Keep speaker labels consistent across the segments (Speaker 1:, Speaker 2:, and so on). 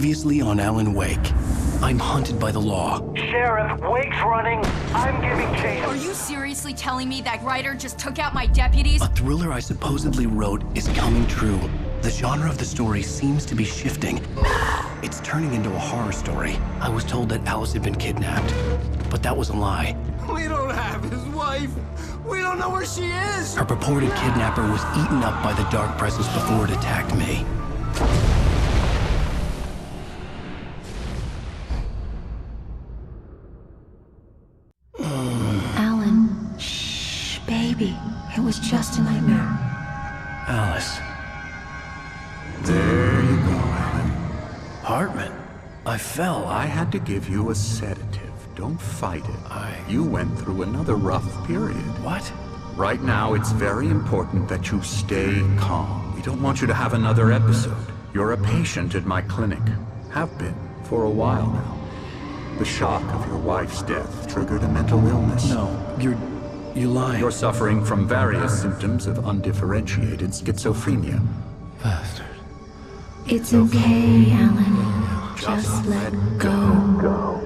Speaker 1: Previously on Alan Wake. I'm hunted by the law.
Speaker 2: Sheriff, Wake's running. I'm giving chase.
Speaker 3: Are you seriously telling me that writer just took out my deputies?
Speaker 1: A thriller I supposedly wrote is coming true. The genre of the story seems to be shifting. It's turning into a horror story. I was told that Alice had been kidnapped, but that was a lie.
Speaker 4: We don't have his wife. We don't know where she is.
Speaker 1: Her purported kidnapper was eaten up by the dark presence before it attacked me.
Speaker 5: Alan, shh, baby. It was just a nightmare.
Speaker 1: Alice.
Speaker 6: There you go, Alan.
Speaker 1: Hartman. I fell.
Speaker 6: I had to give you a sedative. Don't fight it. You went through another rough period.
Speaker 1: What?
Speaker 6: Right now, it's very important that you stay calm. We don't want you to have another episode. You're a patient at my clinic. Have been for a while now. The shock of your wife's death triggered a mental illness.
Speaker 1: No, you're lying.
Speaker 6: You're suffering from various symptoms of undifferentiated schizophrenia.
Speaker 1: Bastard.
Speaker 5: It's okay, Alan. Just let go.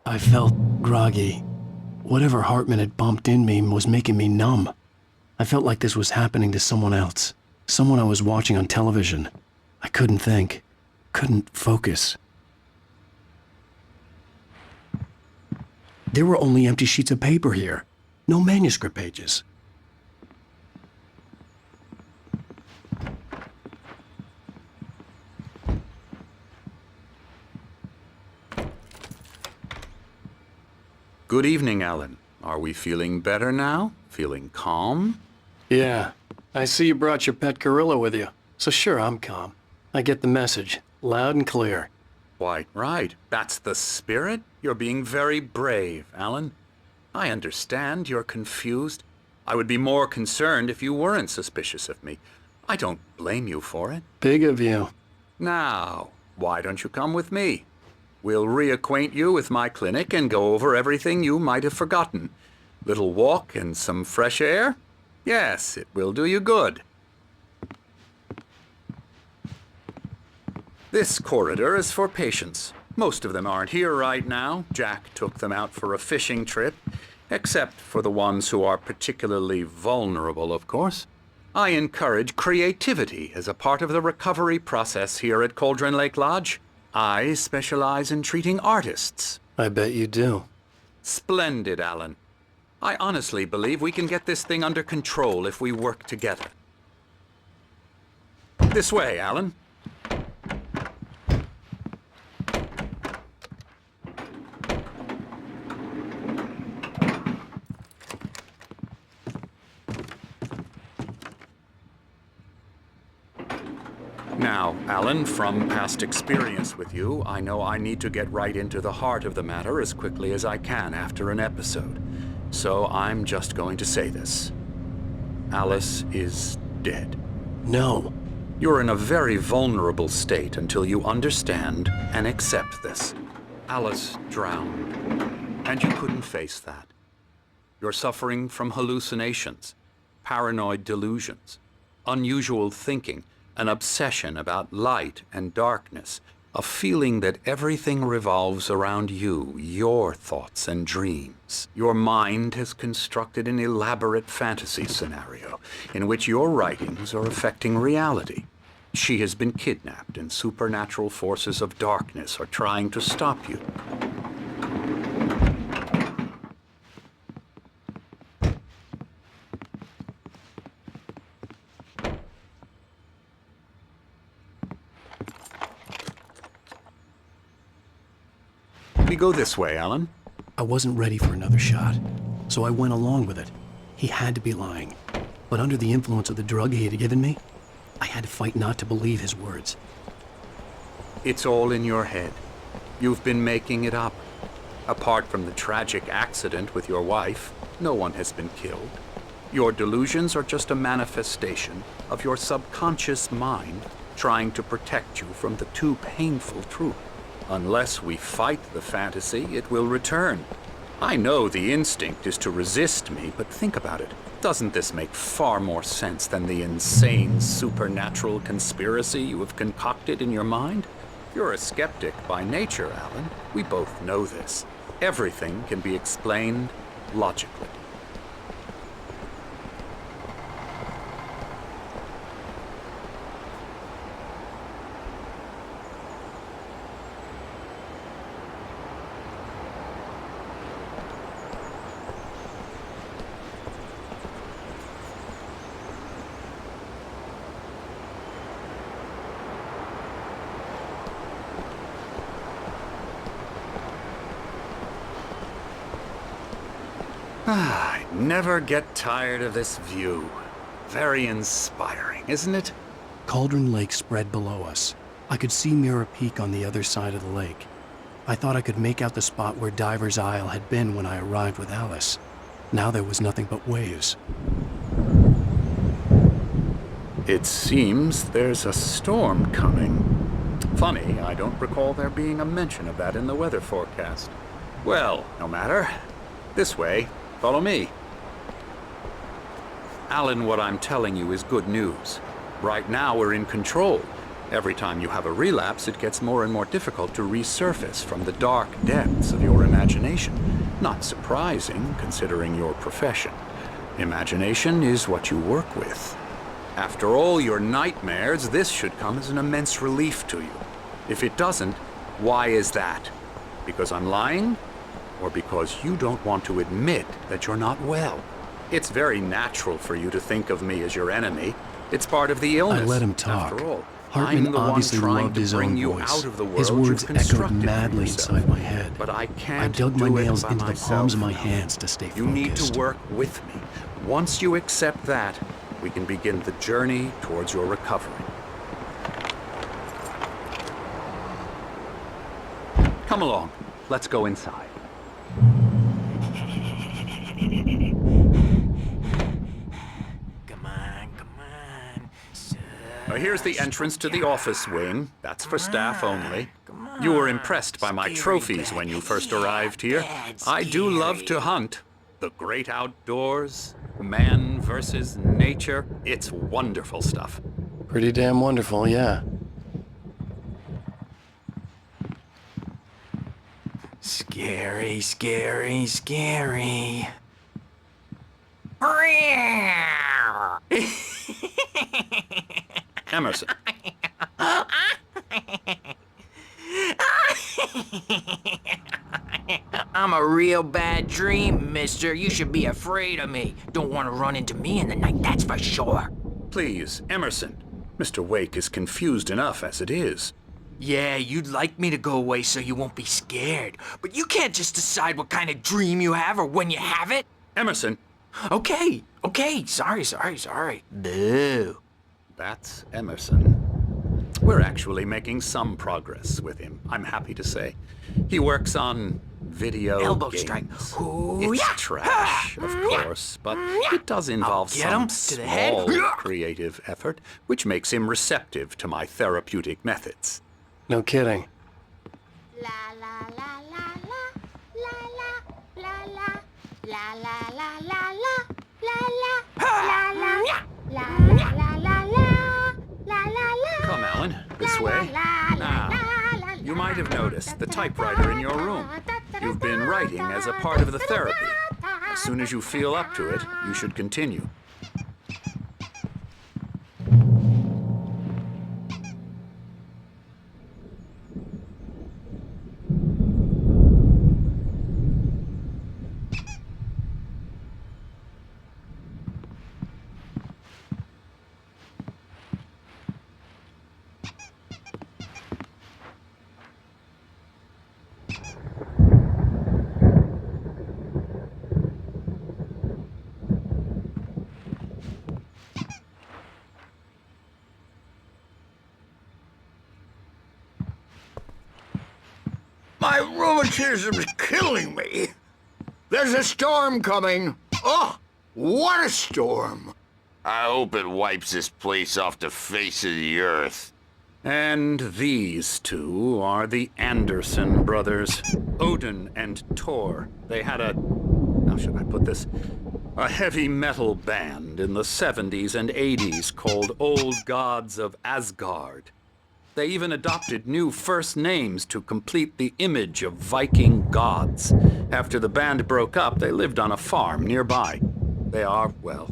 Speaker 1: I felt groggy. Whatever Hartman had bumped in me was making me numb. I felt like this was happening to someone else. Someone I was watching on television. I couldn't think. Couldn't focus. There were only empty sheets of paper here. No manuscript pages.
Speaker 6: Good evening, Alan. Are we feeling better now? Feeling calm?
Speaker 1: Yeah. I see you brought your pet gorilla with you. So sure, I'm calm. I get the message. Loud and clear.
Speaker 6: Quite right. That's the spirit. You're being very brave, Alan. I understand you're confused. I would be more concerned if you weren't suspicious of me. I don't blame you for it.
Speaker 1: Big of you.
Speaker 6: Now, why don't you come with me? We'll reacquaint you with my clinic and go over everything you might have forgotten. Little walk and some fresh air? Yes, it will do you good. This corridor is for patients. Most of them aren't here right now. Jack took them out for a fishing trip, except for the ones who are particularly vulnerable, of course. I encourage creativity as a part of the recovery process here at Caldron Lake Lodge. I specialize in treating artists.
Speaker 1: I bet you do.
Speaker 6: Splendid, Alan. I honestly believe we can get this thing under control if we work together. This way, Alan. Now, Alan, from past experience with you, I know I need to get right into the heart of the matter as quickly as I can after an episode. So I'm just going to say this. Alice is dead.
Speaker 1: No.
Speaker 6: You're in a very vulnerable state until you understand and accept this. Alice drowned, and you couldn't face that. You're suffering from hallucinations, paranoid delusions, unusual thinking, an obsession about light and darkness, a feeling that everything revolves around you, your thoughts and dreams. Your mind has constructed an elaborate fantasy scenario in which your writings are affecting reality. She has been kidnapped and supernatural forces of darkness are trying to stop you. We go this way, Alan.
Speaker 1: I wasn't ready for another shot, so I went along with it. He had to be lying. But under the influence of the drug he had given me, I had to fight not to believe his words.
Speaker 6: It's all in your head. You've been making it up. Apart from the tragic accident with your wife, no one has been killed. Your delusions are just a manifestation of your subconscious mind trying to protect you from the too painful truth. Unless we fight the fantasy, it will return. I know the instinct is to resist me, but think about it. Doesn't this make far more sense than the insane supernatural conspiracy you have concocted in your mind? You're a skeptic by nature, Alan. We both know this. Everything can be explained logically. I never get tired of this view. Very inspiring, isn't it?
Speaker 1: Caldron Lake spread below us. I could see Mirror Peak on the other side of the lake. I thought I could make out the spot where Diver's Isle had been when I arrived with Alice. Now there was nothing but waves.
Speaker 6: It seems there's a storm coming. Funny, I don't recall there being a mention of that in the weather forecast. Well, no matter. This way. Follow me. Alan, what I'm telling you is good news. Right now we're in control. Every time you have a relapse, it gets more and more difficult to resurface from the dark depths of your imagination. Not surprising, considering your profession. Imagination is what you work with. After all your nightmares, this should come as an immense relief to you. If it doesn't, why is that? Because I'm lying? Or because you don't want to admit that you're not well? It's very natural for you to think of me as your enemy. It's part of the illness.
Speaker 1: I let him talk.
Speaker 6: After all,
Speaker 1: Hartman
Speaker 6: I'm the
Speaker 1: obviously
Speaker 6: one trying
Speaker 1: loved
Speaker 6: to
Speaker 1: his
Speaker 6: bring
Speaker 1: own
Speaker 6: you
Speaker 1: voice.
Speaker 6: out of the world
Speaker 1: His words
Speaker 6: you've
Speaker 1: echoed
Speaker 6: constructed for
Speaker 1: madly
Speaker 6: yourself.
Speaker 1: inside my head.
Speaker 6: But I can't
Speaker 1: I dug my
Speaker 6: do
Speaker 1: nails
Speaker 6: it by
Speaker 1: into the
Speaker 6: myself
Speaker 1: palms of my
Speaker 6: now.
Speaker 1: hands to stay focused.
Speaker 6: You need to work with me. Once you accept that, we can begin the journey towards your recovery. Come along. Let's go inside.
Speaker 4: Come on.
Speaker 6: Now, here's the entrance to the office wing. That's for staff only. You were impressed by my trophies when you first arrived here. I do love to hunt. The great outdoors, man versus nature. It's wonderful stuff.
Speaker 1: Pretty damn wonderful, yeah.
Speaker 4: Scary.
Speaker 6: Emerson.
Speaker 7: I'm a real bad dream, mister. You should be afraid of me. Don't want to run into me in the night, that's for sure.
Speaker 6: Please, Emerson. Mr. Wake is confused enough as it is.
Speaker 7: Yeah, you'd like me to go away so you won't be scared. But you can't just decide what kind of dream you have or when you have it.
Speaker 6: Emerson.
Speaker 7: Okay. Sorry. Boo.
Speaker 6: That's Emerson. We're actually making some progress with him, I'm happy to say. He works on video
Speaker 7: Elbow
Speaker 6: games.
Speaker 7: strike.
Speaker 6: It's trash, of course, but it does involve
Speaker 7: Get
Speaker 6: some
Speaker 7: him to the head.
Speaker 6: small creative effort, which makes him receptive to my therapeutic methods.
Speaker 1: No kidding.
Speaker 5: La la la la la la la la la la la la la
Speaker 6: Come, Alan, this way. Now, you might have noticed the typewriter in your room. You've been writing as a part of the therapy. As soon as you feel up to it, you should continue.
Speaker 4: My rheumatism's killing me. There's a storm coming. Oh, what a storm.
Speaker 8: I hope it wipes this place off the face of the earth.
Speaker 6: And these two are the Anderson brothers, Odin and Tor. They had how should I put this? A heavy metal band in the 70s and 80s called Old Gods of Asgard. They even adopted new first names to complete the image of Viking gods. After the band broke up, they lived on a farm nearby. They are, well,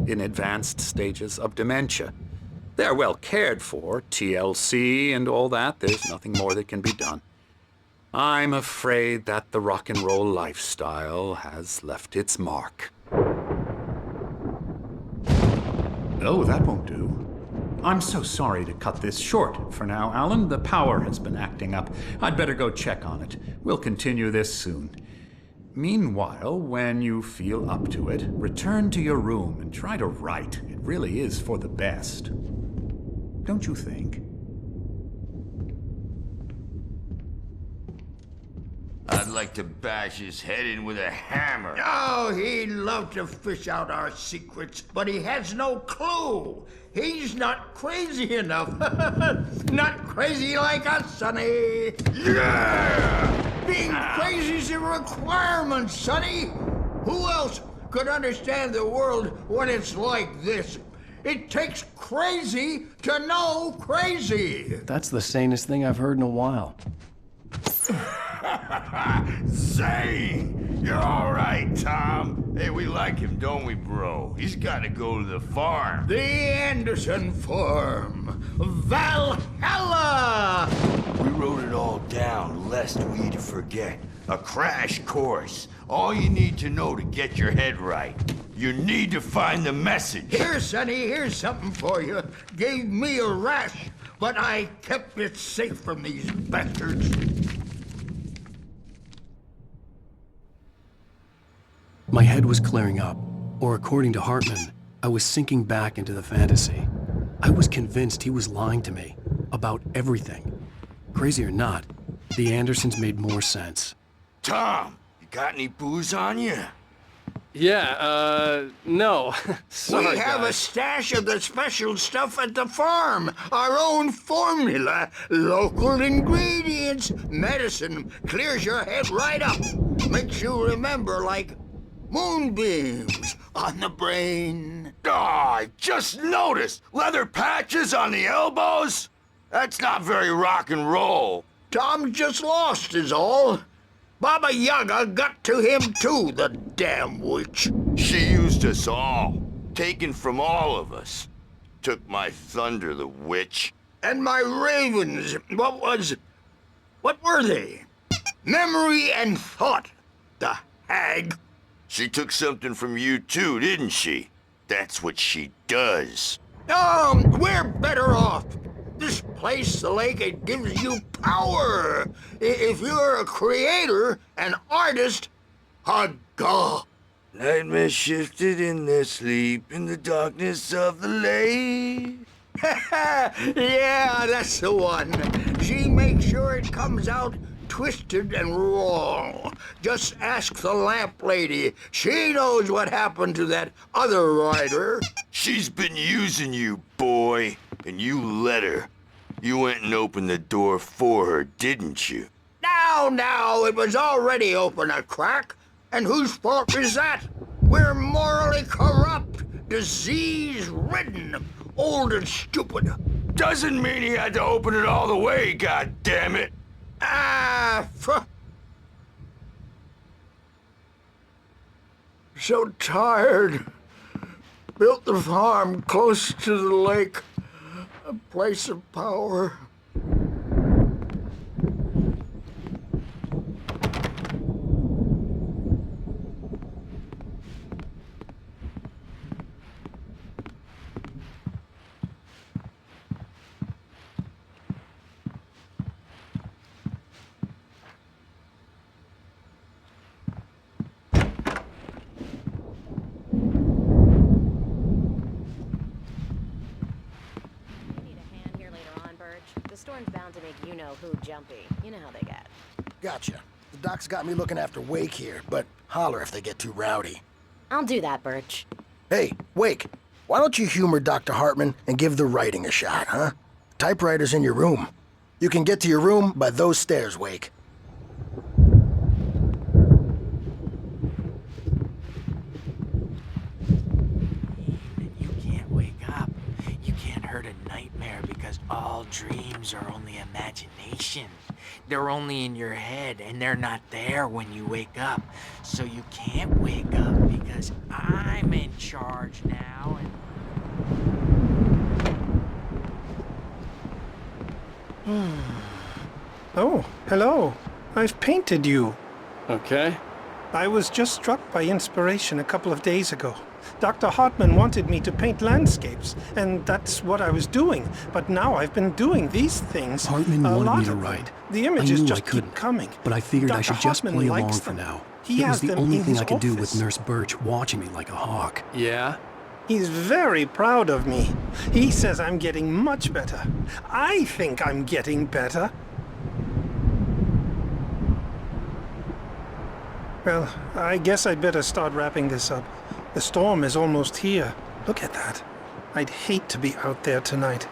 Speaker 6: in advanced stages of dementia. They're well cared for, TLC and all that. There's nothing more that can be done. I'm afraid that the rock and roll lifestyle has left its mark.
Speaker 8: Oh, that won't do. I'm so sorry to cut this short for now, Alan. The power has been acting up. I'd better go check on it. We'll continue this soon. Meanwhile, when you feel up to it, return to your room and try to write. It really is for the best. Don't you think?
Speaker 9: I'd like to bash his head in with a hammer.
Speaker 4: Oh, he'd love to fish out our secrets, but he has no clue. He's not crazy enough. Not crazy like us, Sonny.
Speaker 9: Yeah!
Speaker 4: Being crazy's a requirement, Sonny. Who else could understand the world when it's like this? It takes crazy to know crazy.
Speaker 1: That's the sanest thing I've heard in a while.
Speaker 9: Zane! You're all right, Tom. Hey, we like him, don't we, bro? He's got to go to the farm.
Speaker 4: The Anderson Farm. Valhalla!
Speaker 9: We wrote it all down, lest we'd forget. A crash course. All you need to know to get your head right. You need to find the message.
Speaker 4: Here, Sonny, here's something for you. Gave me a rash, but I kept it safe from these bastards.
Speaker 1: My head was clearing up, or according to Hartman, I was sinking back into the fantasy. I was convinced he was lying to me about everything. Crazy or not, the Andersons made more sense.
Speaker 9: Tom, you got any booze on you?
Speaker 1: Yeah, no. Sorry,
Speaker 4: we have a stash of the special stuff at the farm. Our own formula. Local ingredients. Medicine clears your head right up. Makes you remember like moonbeams on the brain.
Speaker 9: Oh, I just noticed. Leather patches on the elbows? That's not very rock and roll.
Speaker 4: Tom just lost is all. Baba Yaga got to him too, the damn witch.
Speaker 9: She used us all. Taken from all of us. Took my thunder, the witch.
Speaker 4: And my ravens, what were they? Memory and thought, the hag.
Speaker 9: She took something from you too, didn't she? That's what she does.
Speaker 4: Oh, we're better off. This place, the lake, it gives you power. If you're a creator, an artist, a god.
Speaker 9: Nightmare shifted in their sleep in the darkness of the lake.
Speaker 4: Yeah, that's the one. She makes sure it comes out twisted and wrong. Just ask the lamp lady. She knows what happened to that other rider.
Speaker 9: She's been using you, boy, and you let her. You went and opened the door for her, didn't you?
Speaker 4: Now, it was already open a crack. And whose fault is that? We're morally corrupt, disease-ridden, old and stupid.
Speaker 9: Doesn't mean he had to open it all the way, goddammit.
Speaker 4: So tired. Built the farm close to the lake. A place of power.
Speaker 10: The storm's bound to make you-know-who jumpy. You know how they get.
Speaker 11: Gotcha. The doc's got me looking after Wake here, but holler if they get too rowdy.
Speaker 10: I'll do that, Birch.
Speaker 11: Hey, Wake, why don't you humor Dr. Hartman and give the writing a shot, huh? Typewriter's in your room. You can get to your room by those stairs, Wake.
Speaker 7: You can't wake up. You can't hurt a nightmare because all dreams are only imagination. They're only in your head, and they're not there when you wake up. So you can't wake up because I'm in charge now.
Speaker 12: Oh, hello. I've painted you.
Speaker 1: Okay.
Speaker 12: I was just struck by inspiration a couple of days ago. Dr. Hartman wanted me to paint landscapes, and that's what I was doing. But now I've been doing these things.
Speaker 1: Hartman wanted me to write.
Speaker 12: The images
Speaker 1: I knew
Speaker 12: just
Speaker 1: I couldn't,
Speaker 12: keep coming.
Speaker 1: but I figured I
Speaker 12: Dr.
Speaker 1: should just
Speaker 12: Hartman
Speaker 1: play along
Speaker 12: likes
Speaker 1: for
Speaker 12: them.
Speaker 1: now.
Speaker 12: He
Speaker 1: It was
Speaker 12: has
Speaker 1: the
Speaker 12: them
Speaker 1: only
Speaker 12: in
Speaker 1: thing
Speaker 12: his
Speaker 1: I could do with
Speaker 12: office.
Speaker 1: Nurse Birch watching me like a hawk. Yeah?
Speaker 12: He's very proud of me. He says I'm getting much better. I think I'm getting better. Well, I guess I'd better start wrapping this up. The storm is almost here. Look at that. I'd hate to be out there tonight.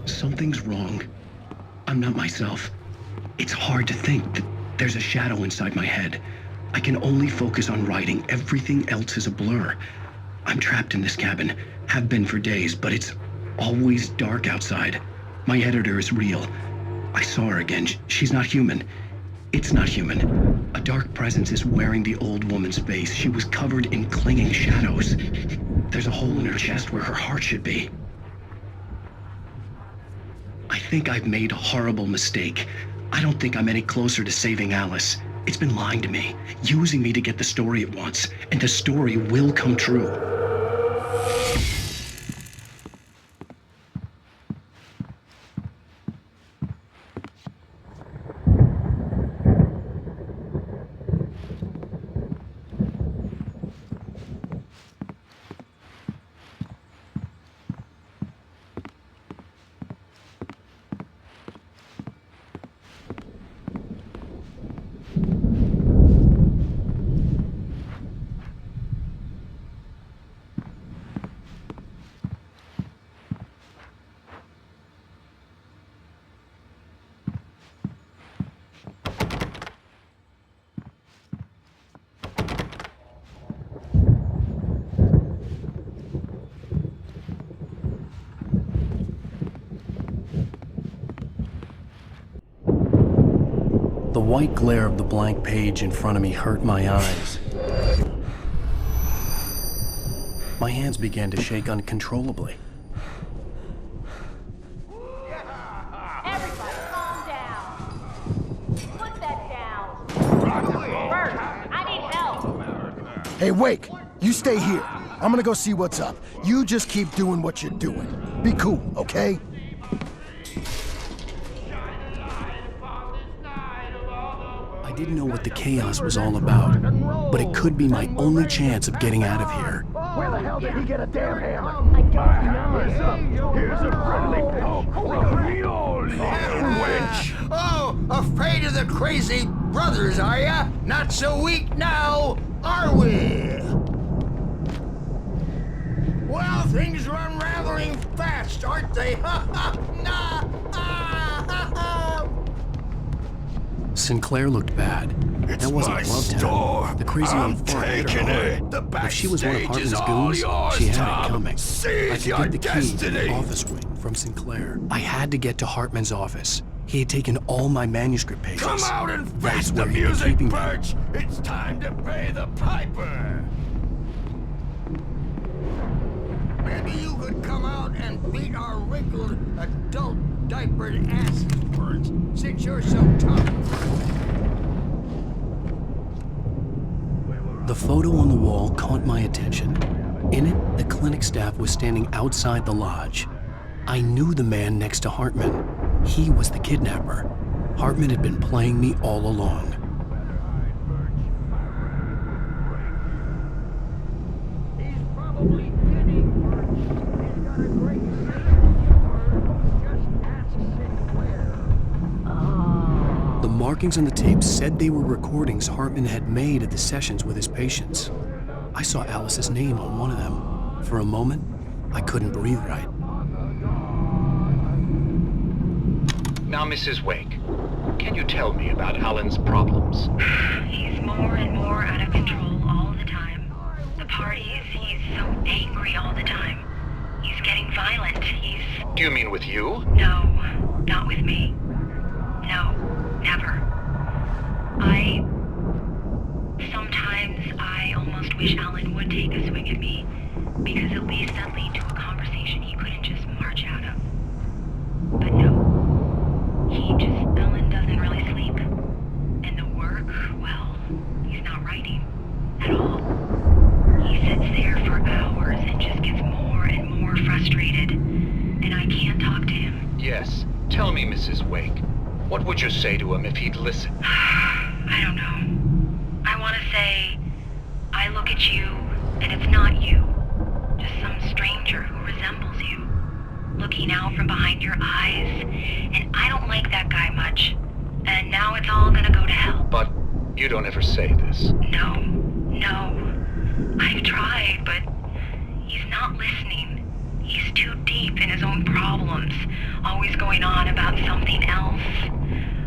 Speaker 1: Something's wrong. I'm not myself. It's hard to think that there's a shadow inside my head. I can only focus on writing. Everything else is a blur. I'm trapped in this cabin. Have been for days, but it's always dark outside. My editor is real. I saw her again. She's not human. It's not human. A dark presence is wearing the old woman's face. She was covered in clinging shadows. There's a hole in her chest where her heart should be. I think I've made a horrible mistake. I don't think I'm any closer to saving Alice. It's been lying to me, using me to get the story it wants, and the story will come true. The white glare of the blank page in front of me hurt my eyes. My hands began to shake uncontrollably.
Speaker 5: Everybody, calm down. Put that down. Bert, I need help.
Speaker 11: Hey, Wake, you stay here. I'm gonna go see what's up. You just keep doing what you're doing. Be cool, okay?
Speaker 1: I didn't know what the chaos was all about, but it could be my only chance of getting out of here.
Speaker 11: Where the hell did he get a damn hammer?
Speaker 5: I don't know.
Speaker 9: Here's a friendly poke from wench.
Speaker 4: Oh, afraid of the crazy brothers, are ya? Not so weak now, are we? Well, things are unraveling fast, aren't they? Ha ha! Nah! Ah, ha, ha.
Speaker 1: Sinclair looked bad.
Speaker 9: It's
Speaker 1: That wasn't
Speaker 9: my
Speaker 1: Glove Town.
Speaker 9: store.
Speaker 1: The crazy
Speaker 9: I'm
Speaker 1: old fart hit her
Speaker 9: taking
Speaker 1: hard.
Speaker 9: it. The
Speaker 1: If she was one of
Speaker 9: backstage is
Speaker 1: Hartman's
Speaker 9: all
Speaker 1: goons,
Speaker 9: yours,
Speaker 1: she had
Speaker 9: Tom.
Speaker 1: it coming.
Speaker 9: Seize
Speaker 1: I could
Speaker 9: your
Speaker 1: get the key to the
Speaker 9: destiny.
Speaker 1: office wing from Sinclair. I had to get to Hartman's office. He had taken all my manuscript pages.
Speaker 9: Come out and
Speaker 1: That's
Speaker 9: face the
Speaker 1: where he'd been
Speaker 9: music,
Speaker 1: keeping them.
Speaker 9: Birch! It's time to pay the piper!
Speaker 4: Maybe you could come out and beat our wrinkled, adult, diapered asses, Birch, since you're so tough.
Speaker 1: The photo on the wall caught my attention. In it, the clinic staff was standing outside the lodge. I knew the man next to Hartman. He was the kidnapper. Hartman had been playing me all along.
Speaker 4: He's probably kidding, Birch. He's got a great sense of humor. Just ask Sinclair.
Speaker 1: The markings on the tape said they were recordings Hartman had made at the sessions with his patients. I saw Alice's name on one of them. For a moment, I couldn't breathe right.
Speaker 13: Now, Mrs. Wake, can you tell me about Alan's problems?
Speaker 14: He's more and more out of control all the time. The parties, he's so angry all the time. He's getting violent.
Speaker 13: Do you mean with you?
Speaker 14: No, not with me. No, never. Sometimes I almost wish Alan would take a swing at me, because at least that'd lead to a conversation he couldn't just march out of. But no. Alan doesn't really sleep. And the work, well, he's not writing at all. He sits there for hours and just gets more and more frustrated. And I can't talk to him.
Speaker 13: Yes. Tell me, Mrs. Wake, what would you say to him if he'd listen?
Speaker 14: I don't know. I want to say, I look at you, and it's not you. Just some stranger who resembles you. Looking out from behind your eyes, and I don't like that guy much. And now it's all gonna go to hell.
Speaker 13: But you don't ever say this.
Speaker 14: No. I've tried, but he's not listening. He's too deep in his own problems, always going on about something else.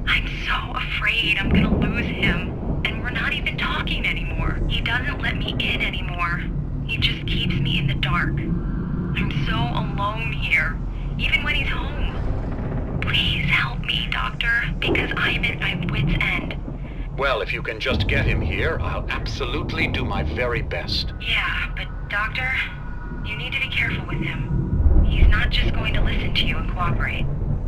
Speaker 14: I'm so afraid I'm gonna lose him, and we're not even talking anymore. He doesn't let me in anymore. He just keeps me in the dark. I'm so alone here, even when he's home. Please help me, Doctor, because I'm at my wit's end.
Speaker 13: Well, if you can just get him here, I'll absolutely do my very best.
Speaker 14: Yeah, but Doctor, you need to be careful with him. He's not just going to listen to you and cooperate.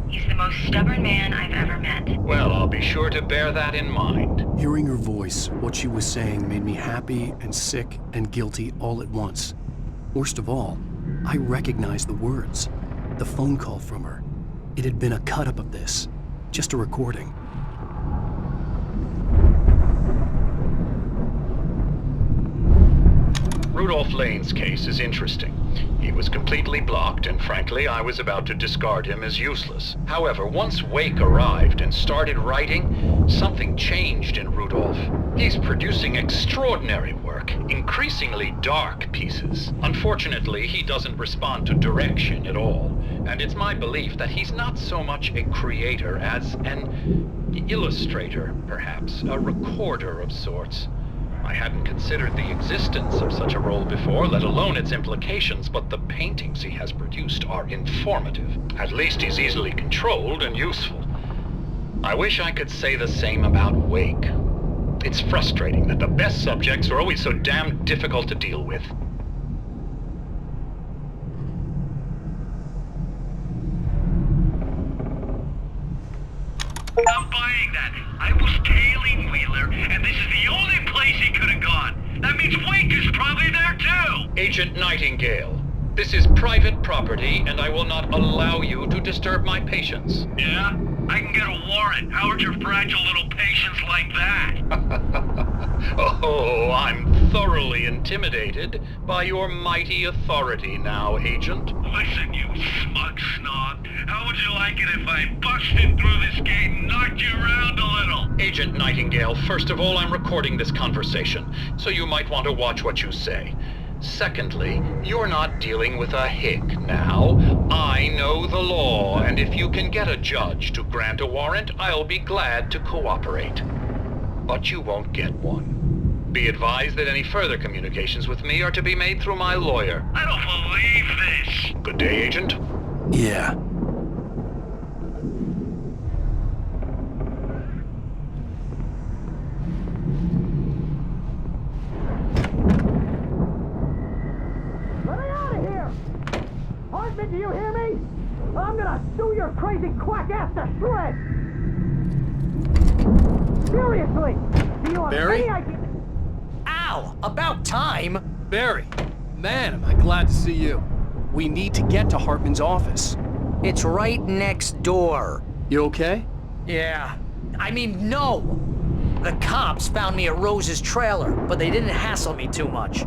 Speaker 14: He's the most stubborn man I've ever met.
Speaker 13: Well, I'll be sure to bear that in mind.
Speaker 1: Hearing her voice, what she was saying made me happy and sick and guilty all at once. Worst of all, I recognized the words. The phone call from her. It had been a cut-up of this. Just a recording.
Speaker 13: Rudolph Lane's case is interesting. He was completely blocked, and frankly, I was about to discard him as useless. However, once Wake arrived and started writing, something changed in Rudolph. He's producing extraordinary work, increasingly dark pieces. Unfortunately, he doesn't respond to direction at all, and it's my belief that he's not so much a creator as an illustrator, perhaps, a recorder of sorts. I hadn't considered the existence of such a role before, let alone its implications, but the paintings he has produced are informative. At least he's easily controlled and useful. I wish I could say the same about Wake. It's frustrating that the best subjects are always so damn difficult to deal with.
Speaker 2: I'm buying that. I was tailing Wheeler, and this is the only place he could have gone. That means Wake is probably there too!
Speaker 13: Agent Nightingale, this is private property, and I will not allow you to disturb my patients.
Speaker 2: Yeah? I can get a warrant. How would your fragile little patients like that?
Speaker 13: Oh, I'm thoroughly intimidated by your mighty authority now, Agent.
Speaker 2: Listen, you smug snob. How would you like it if I busted through this gate and knocked you around a little?
Speaker 13: Agent Nightingale, first of all, I'm recording this conversation, so you might want to watch what you say. Secondly, you're not dealing with a hick now. I know the law, and if you can get a judge to grant a warrant, I'll be glad to cooperate. But you won't get one. Be advised that any further communications with me are to be made through my lawyer.
Speaker 2: I don't believe this!
Speaker 13: Good day, Agent.
Speaker 1: Yeah.
Speaker 15: crazy quack ass to shreds! Seriously! Do you have
Speaker 1: Barry?
Speaker 15: any idea?
Speaker 7: Ow! About time!
Speaker 1: Barry, man, am I glad to see you. We need to get to Hartman's office.
Speaker 7: It's right next door.
Speaker 1: You okay?
Speaker 7: Yeah. I mean, no! The cops found me at Rose's trailer, but they didn't hassle me too much.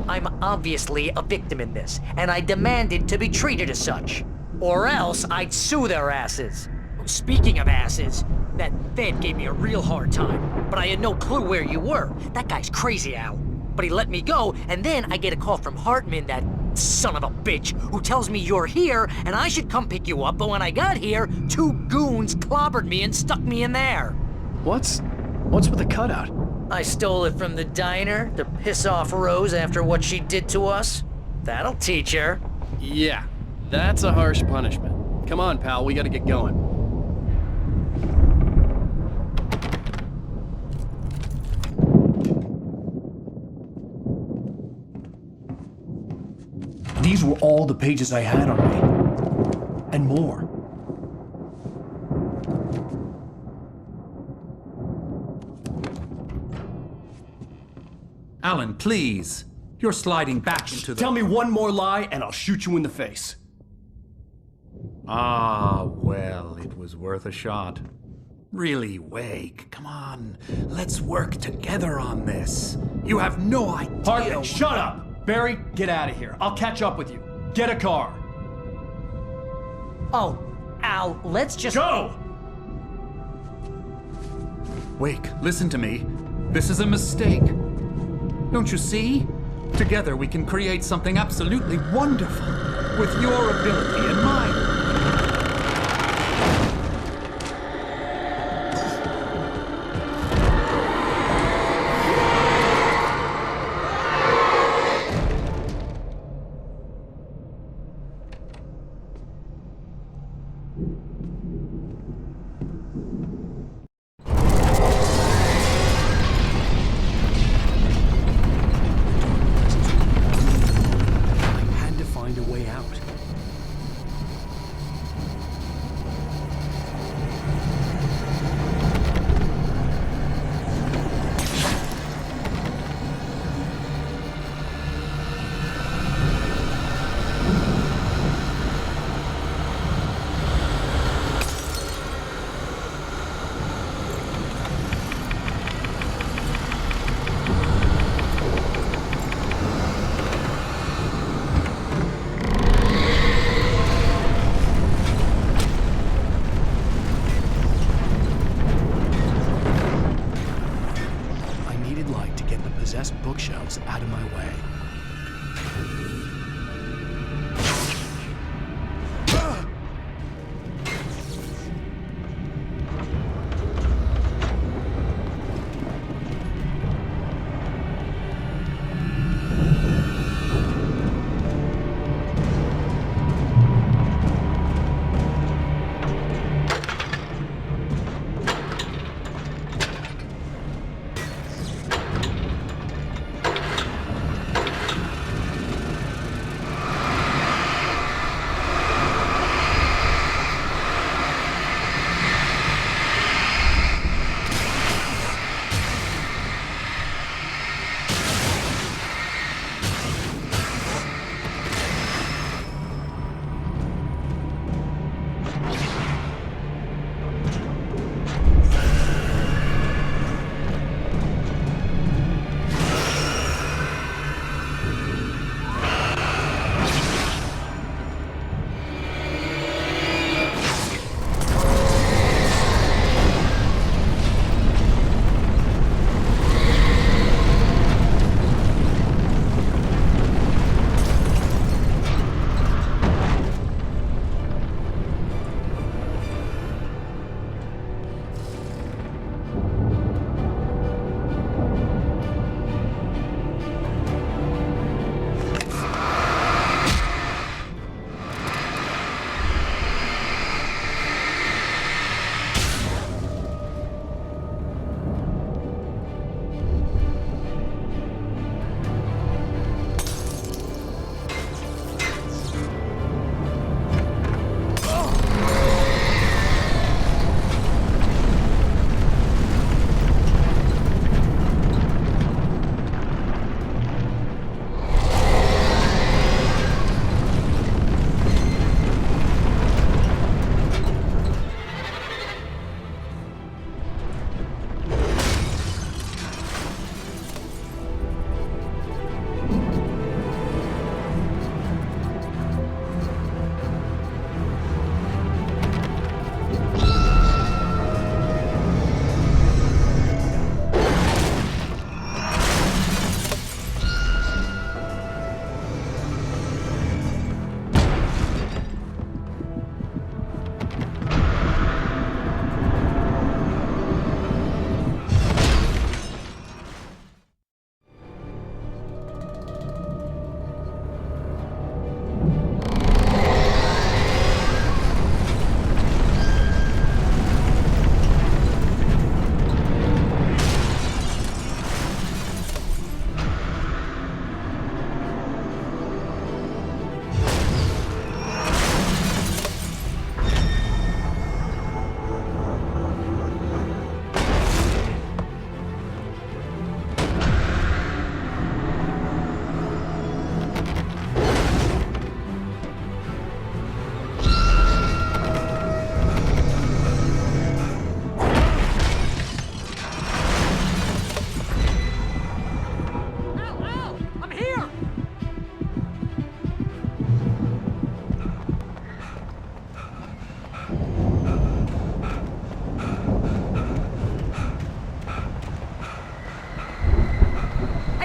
Speaker 7: I'm obviously a victim in this, and I demanded to be treated as such. Or else I'd sue their asses. Speaking of asses, that Fed gave me a real hard time, but I had no clue where you were. That guy's crazy, Al. But he let me go, and then I get a call from Hartman, that son of a bitch, who tells me you're here and I should come pick you up, but when I got here, 2 goons clobbered me and stuck me in there.
Speaker 1: What's with the cutout?
Speaker 7: I stole it from the diner to piss off Rose after what she did to us. That'll teach her.
Speaker 1: Yeah, that's a harsh punishment. Come on, pal, we gotta get going. These were all the pages I had on me. And more.
Speaker 8: Alan, please. You're sliding back into the...
Speaker 1: Tell me one more lie and I'll shoot you in the face.
Speaker 8: Ah, well, it was worth a shot. Really, Wake, come on. Let's work together on this. You have no idea...
Speaker 1: Hartman, shut up! Barry, get out of here. I'll catch up with you. Get a car.
Speaker 7: Oh, Al, let's just...
Speaker 1: Go!
Speaker 8: Wake, listen to me. This is a mistake. Don't you see? Together we can create something absolutely wonderful. With your ability and mine.
Speaker 1: Bookshelves out of my way.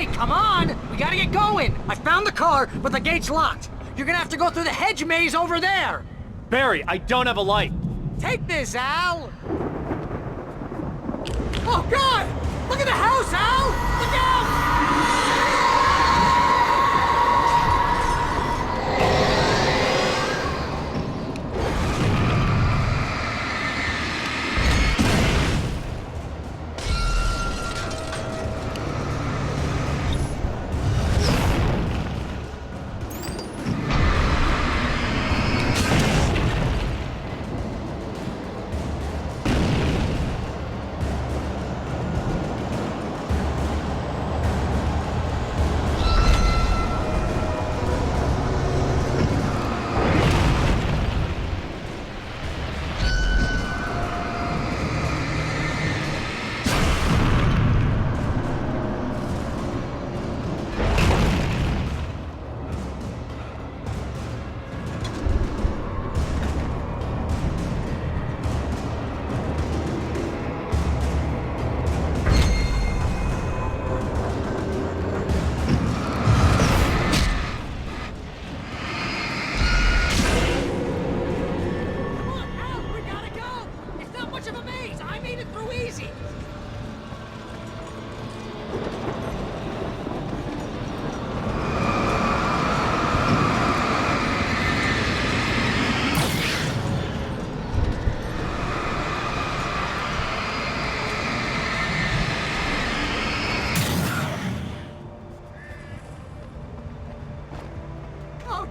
Speaker 15: Hey, come on! We gotta get going! I found the car, but the gate's locked. You're gonna have to go through the hedge maze over there!
Speaker 16: Barry, I don't have a light.
Speaker 15: Take this, Al! Oh, God! Look at the house, Al! Look out!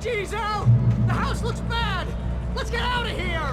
Speaker 15: Jeez, Al! The house looks bad! Let's get out of here!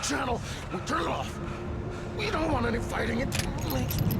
Speaker 11: channel. We turn it off. We don't want any fighting. It makes me...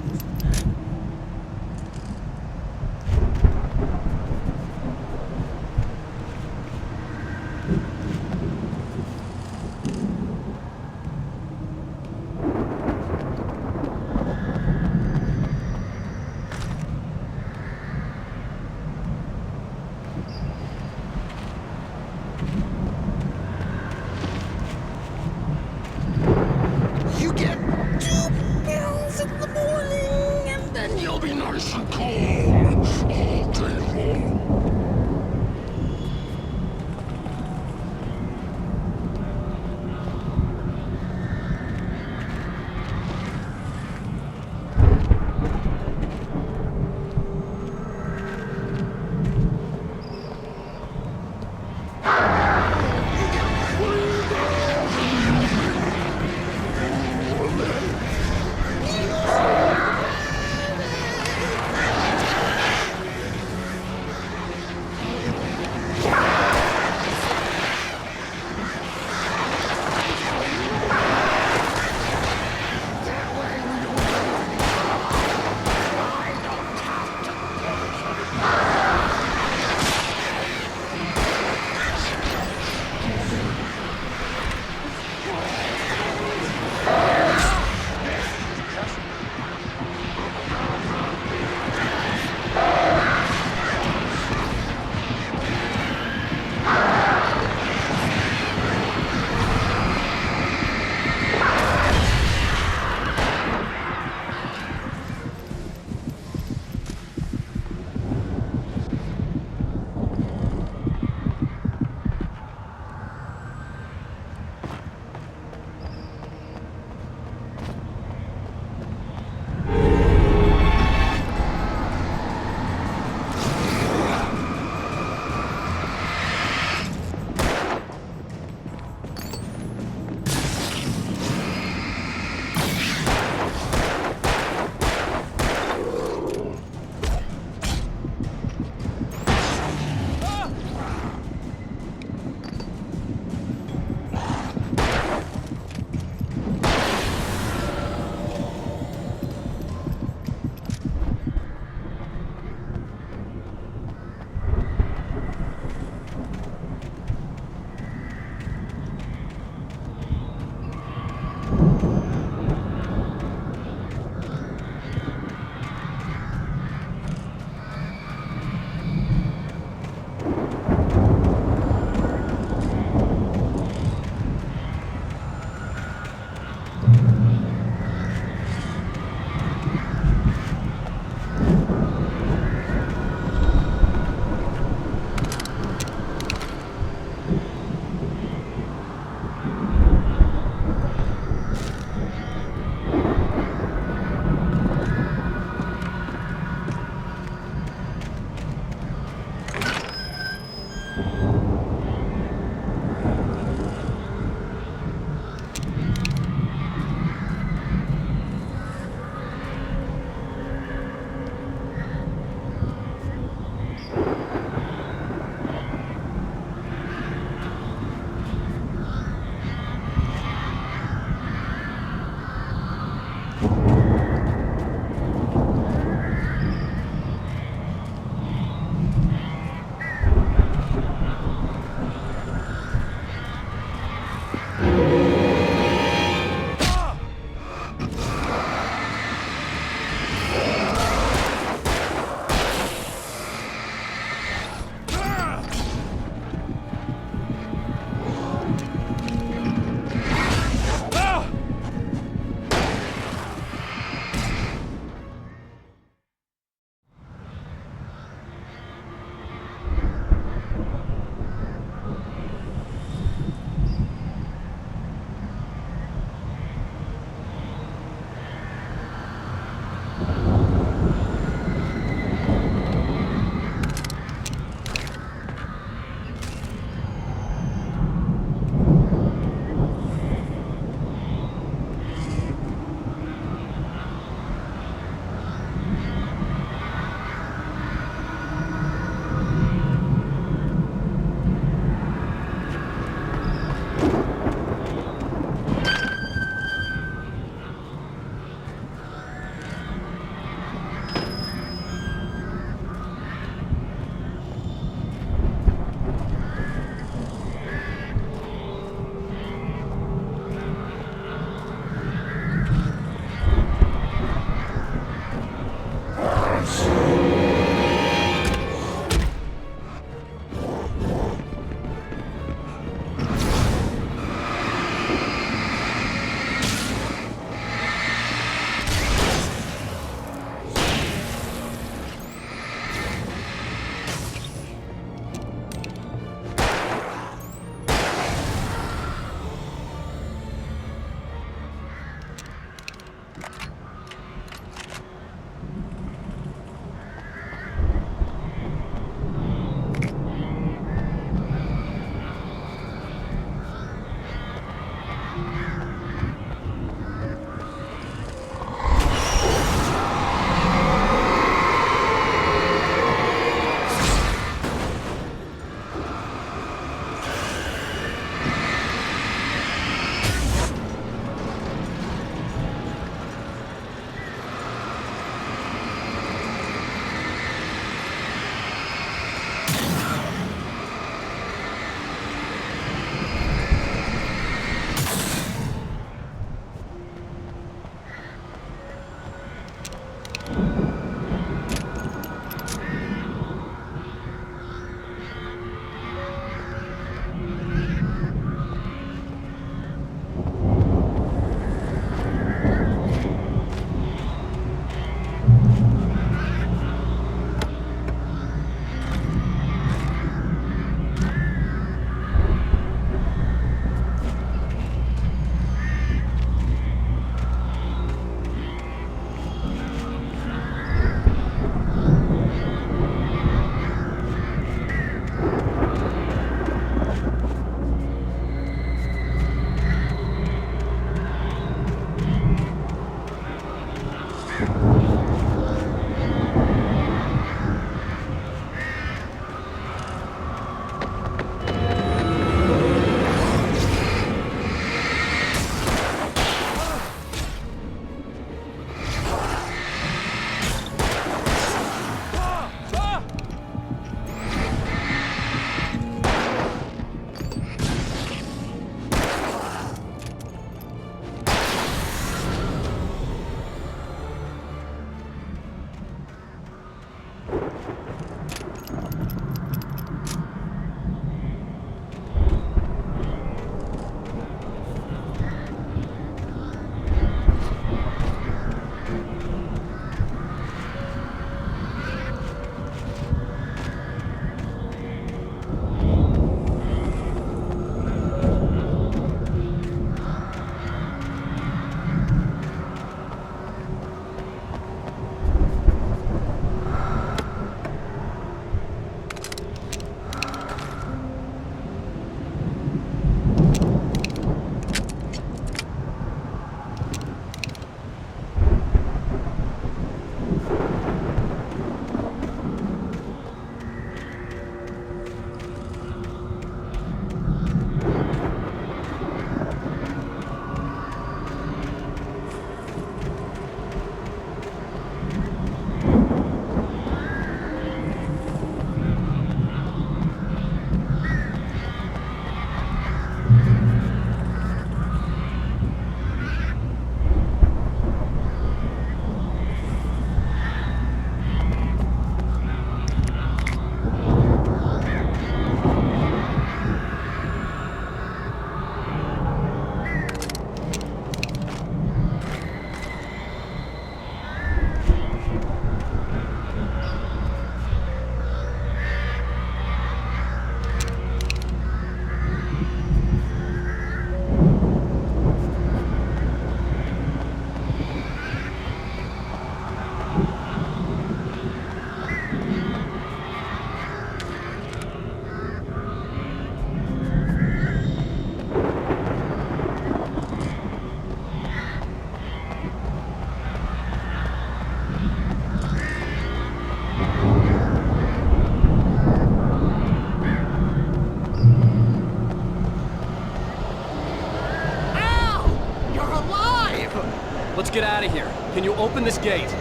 Speaker 16: let's get out of here. Can you open this gate?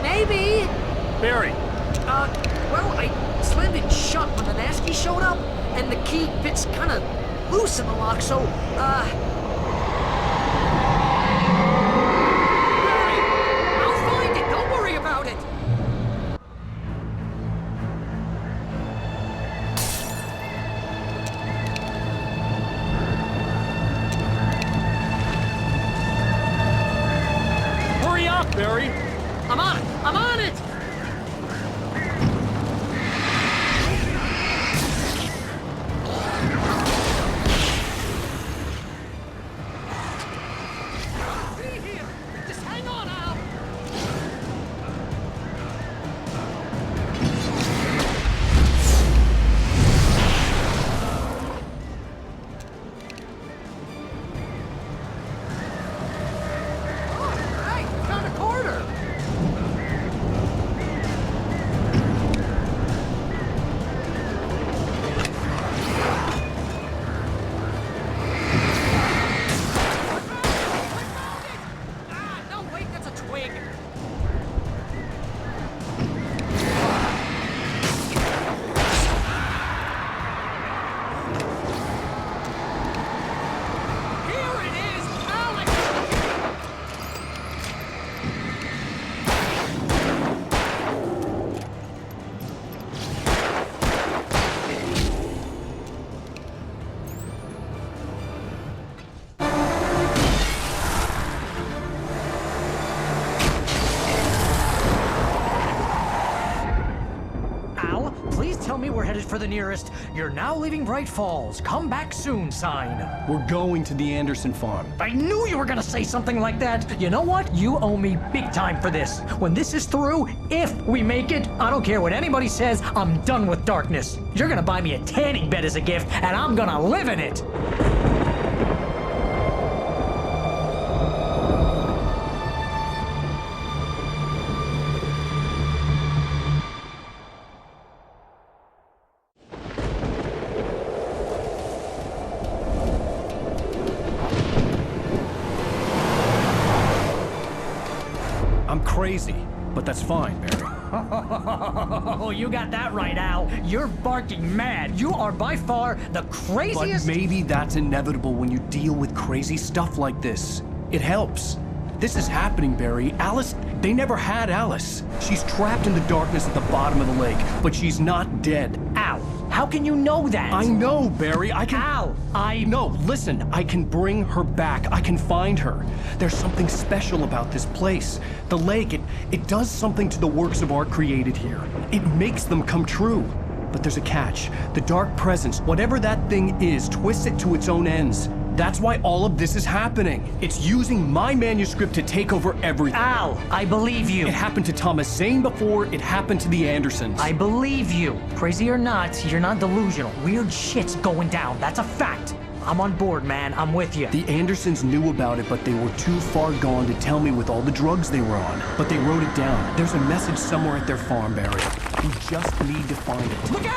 Speaker 15: Maybe.
Speaker 16: Barry.
Speaker 15: Well, I slammed it shut when the nasty showed up, and the key fits kind of loose in the lock, so, Barry, I'll find it. Don't worry about it.
Speaker 16: Hurry up, Barry.
Speaker 15: I'm on it. I'm on it.
Speaker 17: Tell me we're headed for the nearest "You're now leaving Bright Falls. Come back soon" sign.
Speaker 1: We're going to the Anderson farm.
Speaker 17: I knew you were gonna say something like that. You know what? You owe me big time for this. When this is through, if we make it, I don't care what anybody says, I'm done with darkness. You're gonna buy me a tanning bed as a gift, and I'm gonna live in it.
Speaker 1: I'm crazy, but that's fine, Barry.
Speaker 17: Oh, you got that right, Al. You're barking mad. You are by far the craziest...
Speaker 1: But maybe that's inevitable when you deal with crazy stuff like this. It helps. This is happening, Barry. Alice, they never had Alice. She's trapped in the darkness at the bottom of the lake, but she's not dead.
Speaker 17: Al, how can you know that?
Speaker 1: I know, Barry. I can...
Speaker 17: Al,
Speaker 1: No, listen. I can bring her back. I can find her. There's something special about this place. The lake, it does something to the works of art created here. It makes them come true. But there's a catch. The dark presence, whatever that thing is, twists it to its own ends. That's why all of this is happening. It's using my manuscript to take over everything.
Speaker 17: Al, I believe you.
Speaker 1: It happened to Thomas Zane before, it happened to the Andersons.
Speaker 17: I believe you. Crazy or not, you're not delusional. Weird shit's going down. That's a fact. I'm on board, man. I'm with you.
Speaker 1: The Andersons knew about it, but they were too far gone to tell me with all the drugs they were on. But they wrote it down. There's a message somewhere at their farm, Barry. We just need to find it.
Speaker 17: Look out!